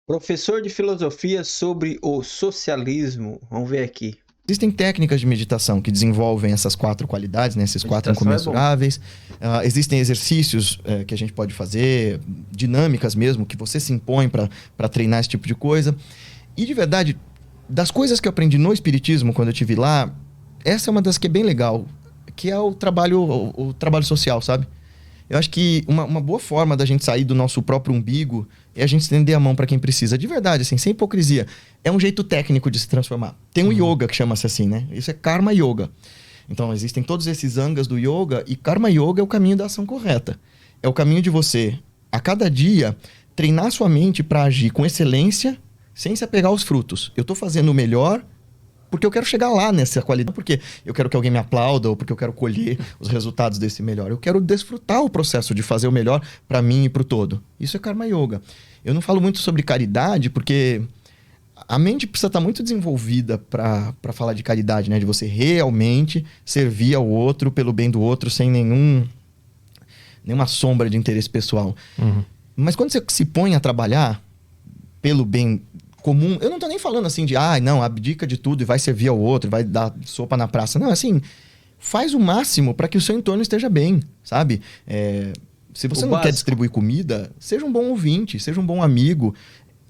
Professor de filosofia sobre o socialismo. Vamos ver aqui. Existem técnicas de meditação que desenvolvem essas 4 qualidades, né? Esses 4 Meditação é bom. incomensuráveis. Existem exercícios que a gente pode fazer, dinâmicas mesmo, que você se impõe para treinar esse tipo de coisa. E de verdade, das coisas que eu aprendi no Espiritismo, quando eu estive lá, essa é uma das que é bem legal, que é o trabalho social, sabe? Eu acho que uma boa forma da gente sair do nosso próprio umbigo é a gente estender a mão para quem precisa. De verdade, assim, sem hipocrisia. É um jeito técnico de se transformar. Tem um yoga que chama-se assim, né? Isso é Karma Yoga. Então, existem todos esses angas do yoga e Karma Yoga é o caminho da ação correta. É o caminho de você, a cada dia, treinar sua mente para agir com excelência sem se apegar aos frutos. Eu estou fazendo o melhor porque eu quero chegar lá nessa qualidade, porque eu quero que alguém me aplauda ou porque eu quero colher os resultados desse melhor. Eu quero desfrutar o processo de fazer o melhor para mim e para o todo. Isso é Karma Yoga. Eu não falo muito sobre caridade porque a mente precisa estar muito desenvolvida para falar de caridade, né? De você realmente servir ao outro pelo bem do outro sem nenhuma sombra de interesse pessoal. Mas quando você se põe a trabalhar pelo bem comum, eu não tô nem falando assim de, não, abdica de tudo e vai servir ao outro, vai dar sopa na praça. Não, assim, faz o máximo para que o seu entorno esteja bem, sabe? Se você não quer distribuir comida, seja um bom ouvinte, seja um bom amigo.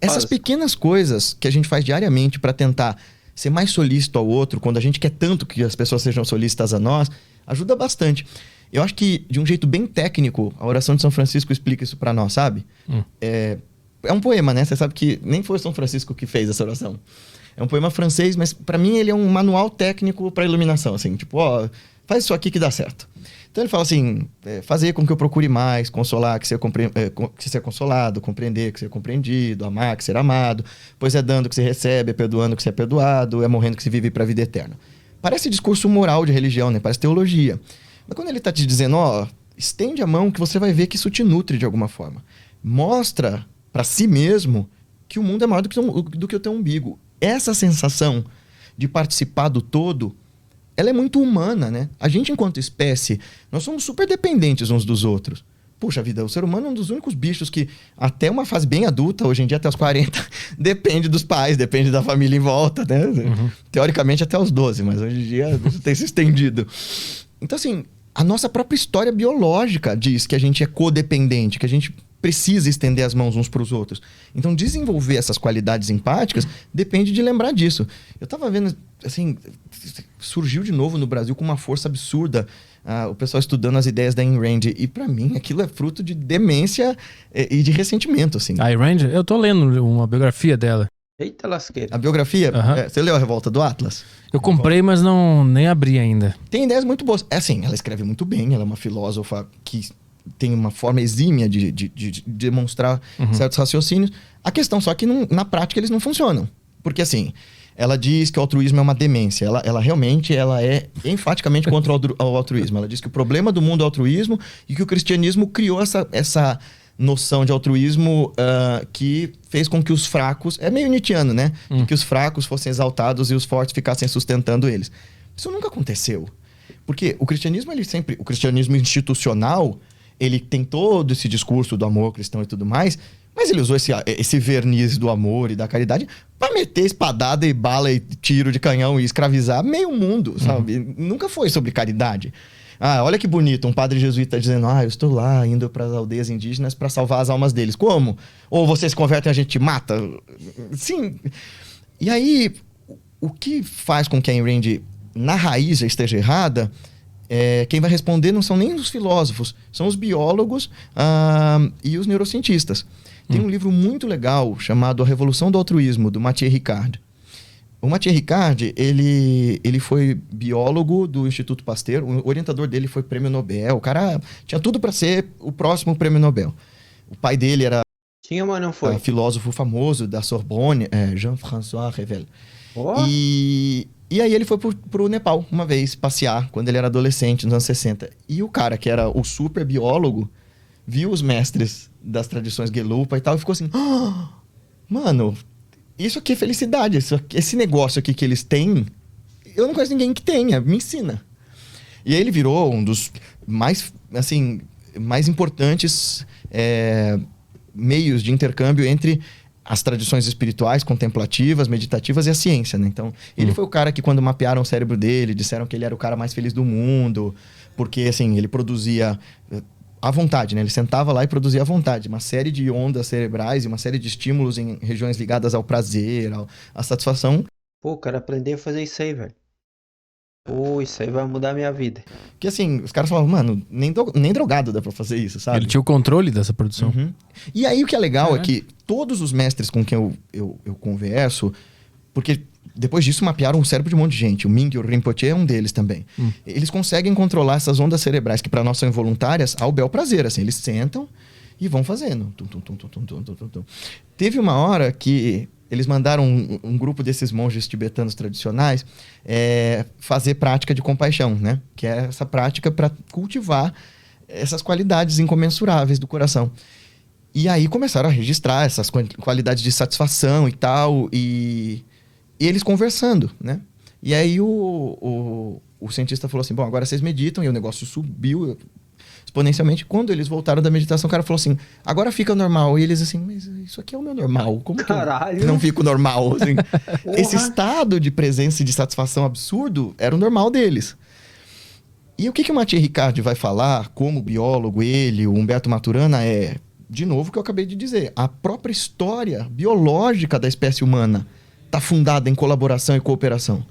Essas pequenas coisas que a gente faz diariamente para tentar ser mais solícito ao outro, quando a gente quer tanto que as pessoas sejam solícitas a nós, ajuda bastante. Eu acho que, de um jeito bem técnico, a oração de São Francisco explica isso para nós, sabe? É um poema, né? Você sabe que nem foi São Francisco que fez essa oração. É um poema francês, mas para mim ele é um manual técnico para iluminação, assim, tipo, faz isso aqui que dá certo. Então ele fala assim, fazer com que eu procure mais, consolar, que ser consolado, compreender, que ser compreendido, amar, que ser amado, pois é dando que se recebe, é perdoando que se é perdoado, é morrendo que se vive para a vida eterna. Parece discurso moral de religião, né? Parece teologia. Mas quando ele tá te dizendo, estende a mão que você vai ver que isso te nutre de alguma forma. Mostra para si mesmo que o mundo é maior do que o teu umbigo. Essa sensação de participar do todo, ela é muito humana, né? A gente, enquanto espécie, nós somos super dependentes uns dos outros. Puxa vida, o ser humano é um dos únicos bichos que, até uma fase bem adulta, hoje em dia até os 40, depende dos pais, depende da família em volta, né? Teoricamente até os 12, mas hoje em dia tem se estendido. Então, assim, a nossa própria história biológica diz que a gente é codependente, que a gente precisa estender as mãos uns para os outros. Então, desenvolver essas qualidades empáticas depende de lembrar disso. Eu estava vendo, assim, surgiu de novo no Brasil com uma força absurda o pessoal estudando as ideias da Ayn Rand. E, para mim, aquilo é fruto de demência e de ressentimento, assim. A Ayn Rand? Eu tô lendo uma biografia dela. Eita lasqueira. A biografia? Você leu A Revolta do Atlas? Eu comprei, mas nem abri ainda. Tem ideias muito boas. Assim, ela escreve muito bem, ela é uma filósofa que tem uma forma exímia de demonstrar certos raciocínios. A questão só é que na prática eles não funcionam. Porque assim, ela diz que o altruísmo é uma demência. Ela realmente é enfaticamente contra o altruísmo. Ela diz que o problema do mundo é o altruísmo e que o cristianismo criou essa noção de altruísmo que fez com que os fracos... É meio nietzschiano, né? Que os fracos fossem exaltados e os fortes ficassem sustentando eles. Isso nunca aconteceu. Porque o cristianismo, o cristianismo institucional, ele tem todo esse discurso do amor cristão e tudo mais, mas ele usou esse verniz do amor e da caridade para meter espadada e bala e tiro de canhão e escravizar meio mundo, sabe? Nunca foi sobre caridade. Olha que bonito, um padre jesuíta dizendo, eu estou lá indo para as aldeias indígenas para salvar as almas deles. Como? Ou vocês se convertem e a gente mata? Sim. E aí, o que faz com que a Ayn Rand, na raiz, já esteja errada, quem vai responder não são nem os filósofos, são os biólogos e os neurocientistas. Tem um livro muito legal chamado A Revolução do Altruísmo, do Mathieu Ricard. O Mathieu Ricard, ele foi biólogo do Instituto Pasteur, o orientador dele foi prêmio Nobel, o cara tinha tudo para ser o próximo prêmio Nobel. O pai dele era Tinha, mas não foi. Filósofo famoso da Sorbonne, Jean-François Revel. E aí ele foi pro Nepal uma vez passear, quando ele era adolescente, nos anos 60. E o cara, que era o super biólogo, viu os mestres das tradições Gelupa e tal, e ficou assim, mano, isso aqui é felicidade, esse negócio aqui que eles têm, eu não conheço ninguém que tenha, me ensina. E aí ele virou um dos mais importantes meios de intercâmbio entre as tradições espirituais, contemplativas, meditativas e a ciência, né? Então, ele foi o cara que quando mapearam o cérebro dele, disseram que ele era o cara mais feliz do mundo, porque, assim, ele produzia à vontade, né? Ele sentava lá e produzia à vontade uma série de ondas cerebrais e uma série de estímulos em regiões ligadas ao prazer, à satisfação. Pô, quero aprender a fazer isso aí, velho. Pô, isso aí vai mudar a minha vida. Que assim, os caras falavam, mano, nem drogado dá pra fazer isso, sabe? Ele tinha o controle dessa produção. Uhum. E aí o que é legal é que todos os mestres com quem eu converso, porque depois disso mapearam o cérebro de um monte de gente. O Mingyur Rinpoche é um deles também. Eles conseguem controlar essas ondas cerebrais que para nós são involuntárias ao bel prazer. Assim, eles sentam e vão fazendo. Tum, tum, tum, tum, tum, tum, tum, tum. Teve uma hora que eles mandaram um grupo desses monges tibetanos tradicionais fazer prática de compaixão, né? Que é essa prática para cultivar essas qualidades incomensuráveis do coração. E aí começaram a registrar essas qualidades de satisfação e tal, e eles conversando, né? E aí o cientista falou assim, bom, agora vocês meditam, e o negócio subiu exponencialmente. Quando eles voltaram da meditação, o cara falou assim, agora fica normal. E eles assim, mas isso aqui é o meu normal. Como que eu não fico normal? Assim, esse estado de presença e de satisfação absurdo era o normal deles. E o que o Mathieu Ricard vai falar, como biólogo, ele, o Humberto Maturana, de novo, o que eu acabei de dizer. A própria história biológica da espécie humana está fundada em colaboração e cooperação.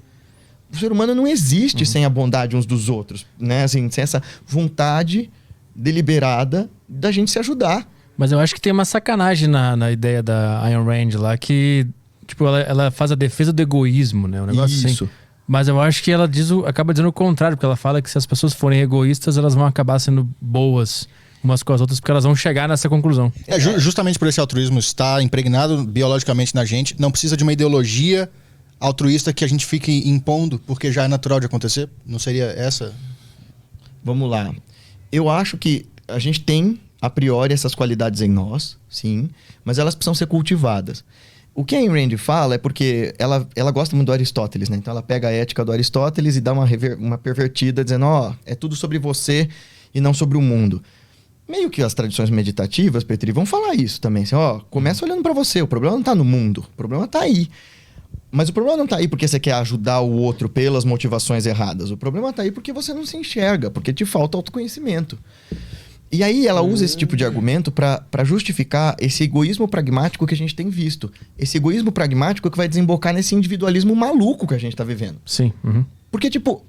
O ser humano não existe sem a bondade uns dos outros, né? Assim, sem essa vontade deliberada da gente se ajudar. Mas eu acho que tem uma sacanagem na ideia da Ayn Rand lá, que tipo, ela faz a defesa do egoísmo, né? Um negócio Isso. assim. Mas eu acho que ela acaba dizendo o contrário, porque ela fala que se as pessoas forem egoístas, elas vão acabar sendo boas umas com as outras, porque elas vão chegar nessa conclusão. Justamente por esse altruísmo estar impregnado biologicamente na gente, não precisa de uma ideologia altruísta que a gente fique impondo, porque já é natural de acontecer? Não seria essa? Vamos lá. Eu acho que a gente tem, a priori, essas qualidades em nós, sim, mas elas precisam ser cultivadas. O que a Ayn Rand fala é porque ela gosta muito do Aristóteles, né? Então ela pega a ética do Aristóteles e dá uma pervertida, dizendo, é tudo sobre você e não sobre o mundo. Meio que as tradições meditativas, Petri, vão falar isso também. Assim, começa olhando para você, o problema não está no mundo, o problema está aí. Mas o problema não está aí porque você quer ajudar o outro pelas motivações erradas. O problema está aí porque você não se enxerga, porque te falta autoconhecimento. E aí ela usa esse tipo de argumento para justificar esse egoísmo pragmático que a gente tem visto. Esse egoísmo pragmático que vai desembocar nesse individualismo maluco que a gente está vivendo. Sim. Porque, tipo,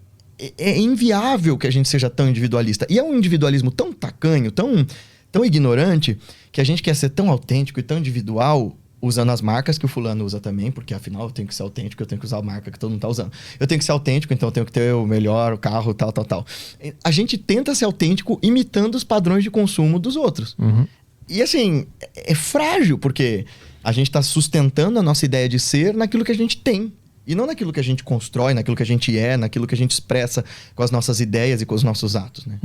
é inviável que a gente seja tão individualista. E é um individualismo tão tacanho, tão ignorante, que a gente quer ser tão autêntico e tão individual, usando as marcas que o fulano usa também, porque afinal eu tenho que ser autêntico, eu tenho que usar a marca que todo mundo tá usando. Eu tenho que ser autêntico, então eu tenho que ter o melhor carro, tal. A gente tenta ser autêntico imitando os padrões de consumo dos outros. E assim, é frágil, porque a gente tá sustentando a nossa ideia de ser naquilo que a gente tem. E não naquilo que a gente constrói, naquilo que a gente é, naquilo que a gente expressa com as nossas ideias e com os nossos atos, né?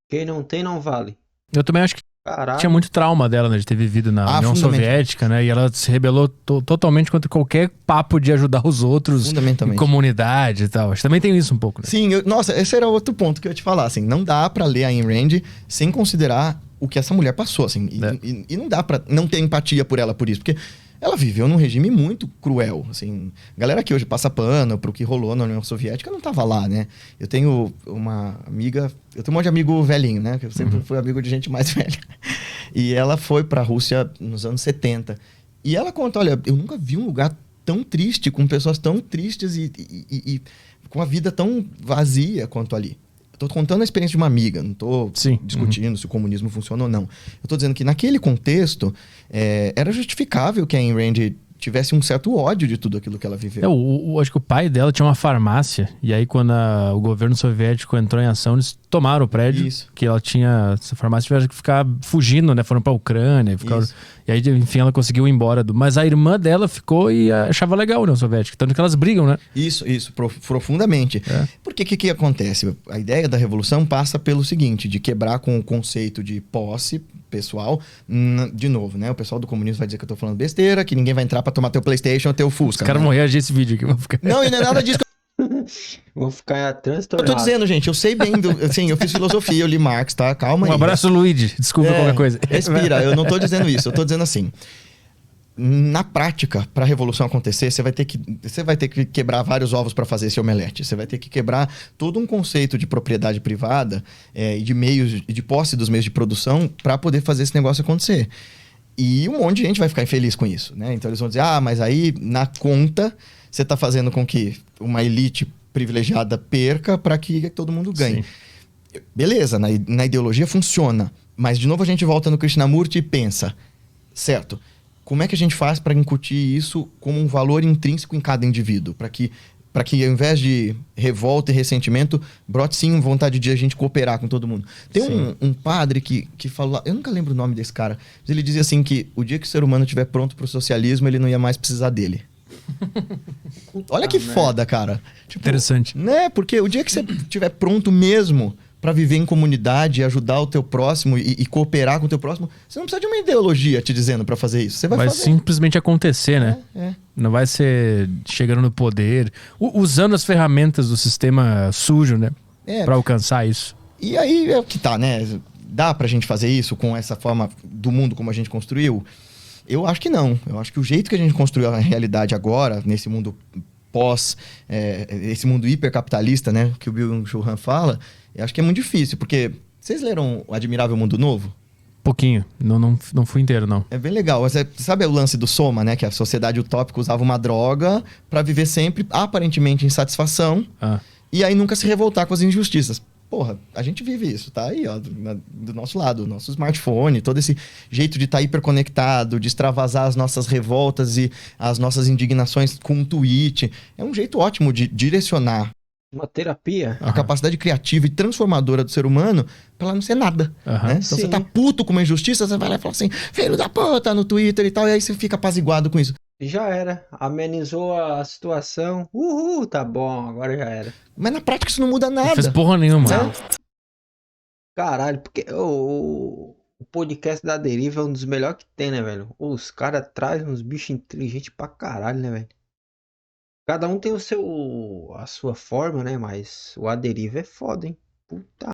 Quem não tem, não vale. Eu também acho que Caralho. tinha muito trauma dela, né, de ter vivido na União Soviética, né? E ela se rebelou totalmente contra qualquer papo de ajudar os outros em comunidade e tal. Acho que também tem isso um pouco, né? Sim, nossa, esse era outro ponto que eu ia te falar, assim. Não dá pra ler a Ayn Rand sem considerar o que essa mulher passou, assim. E não dá pra não ter empatia por ela por isso, porque ela viveu num regime muito cruel, assim. A galera que hoje passa pano pro que rolou na União Soviética não tava lá, né? Eu tenho uma amiga... Eu tenho um monte de amigo velhinho, né? Que eu sempre fui amigo de gente mais velha. E ela foi pra Rússia nos anos 70. E ela conta, olha, eu nunca vi um lugar tão triste, com pessoas tão tristes e com a vida tão vazia quanto ali. Tô contando a experiência de uma amiga, não tô discutindo se o comunismo funciona ou não. Eu tô dizendo que naquele contexto era justificável que a Ayn Rand tivesse um certo ódio de tudo aquilo que ela viveu. Acho que o pai dela tinha uma farmácia, e aí quando o governo soviético entrou em ação, eles tomaram o prédio. Isso. Que ela tinha, essa farmácia tiveram que ficar fugindo, né? Foram pra Ucrânia, e aí, enfim, ela conseguiu ir embora. Mas a irmã dela ficou e achava legal a União Soviética, tanto que elas brigam, né? Isso, profundamente. Porque o que acontece? A ideia da revolução passa pelo seguinte, de quebrar com o conceito de posse pessoal, de novo, né? O pessoal do comunismo vai dizer que eu tô falando besteira, que ninguém vai entrar pra tomar teu PlayStation, teu Fusca. Os caras vão reagir esse vídeo aqui. Vão ficar... Não, e não é nada disso. Vou ficar transtornado. Eu tô dizendo, gente, eu sei bem, assim, eu fiz filosofia, eu li Marx, tá? Calma aí. Um abraço, Luigi. Desculpa qualquer coisa. Respira, eu não tô dizendo isso, eu tô dizendo assim. na prática, para a revolução acontecer, você vai ter que quebrar vários ovos para fazer esse omelete. Você vai ter que quebrar todo um conceito de propriedade privada e de meios, de posse dos meios de produção para poder fazer esse negócio acontecer. E um monte de gente vai ficar infeliz com isso, né? Então eles vão dizer, mas aí na conta você está fazendo com que uma elite privilegiada perca para que todo mundo ganhe. Sim. Beleza, na ideologia funciona. Mas de novo a gente volta no Krishnamurti e pensa, certo? Como é que a gente faz para incutir isso como um valor intrínseco em cada indivíduo? Para que ao invés de revolta e ressentimento, brote sim vontade de a gente cooperar com todo mundo. Tem um padre que falou... Eu nunca lembro o nome desse cara. Mas ele dizia assim que o dia que o ser humano estiver pronto para o socialismo, ele não ia mais precisar dele. Olha que foda, cara. Tipo, interessante. Né? Porque o dia que você estiver pronto mesmo... para viver em comunidade, ajudar o teu próximo e cooperar com o teu próximo, você não precisa de uma ideologia te dizendo para fazer isso. Você vai fazer. Simplesmente acontecer, né? Não vai ser chegando no poder, usando as ferramentas do sistema sujo, né? Para alcançar isso. E aí é o que tá, né? Dá pra gente fazer isso com essa forma do mundo como a gente construiu? Eu acho que não. Eu acho que o jeito que a gente construiu a realidade agora, nesse mundo esse mundo hipercapitalista, né? Que o Byung-Chul Han fala... Eu acho que é muito difícil, porque... Vocês leram O Admirável Mundo Novo? Pouquinho. Não fui inteiro, não. É bem legal. Você sabe o lance do soma, né? Que a sociedade utópica usava uma droga para viver sempre, aparentemente, em satisfação. E aí nunca se revoltar com as injustiças. Porra, a gente vive isso, tá aí, ó, do nosso lado. Nosso smartphone, todo esse jeito de estar hiperconectado, de extravasar as nossas revoltas e as nossas indignações com um tweet. É um jeito ótimo de direcionar uma terapia. A capacidade criativa e transformadora do ser humano pra ela não ser nada. Né? Então você tá puto com uma injustiça, você vai lá e fala assim, filho da puta, no Twitter e tal, e aí você fica apaziguado com isso. Já era. Amenizou a situação. Tá bom, agora já era. Mas na prática isso não muda nada. Não fez porra nenhuma. Caralho, porque o podcast da Deriva é um dos melhores que tem, né, velho? Os caras trazem uns bichos inteligentes pra caralho, né, velho? Cada um tem a sua forma, né? Mas o A Deriva é foda, hein? Puta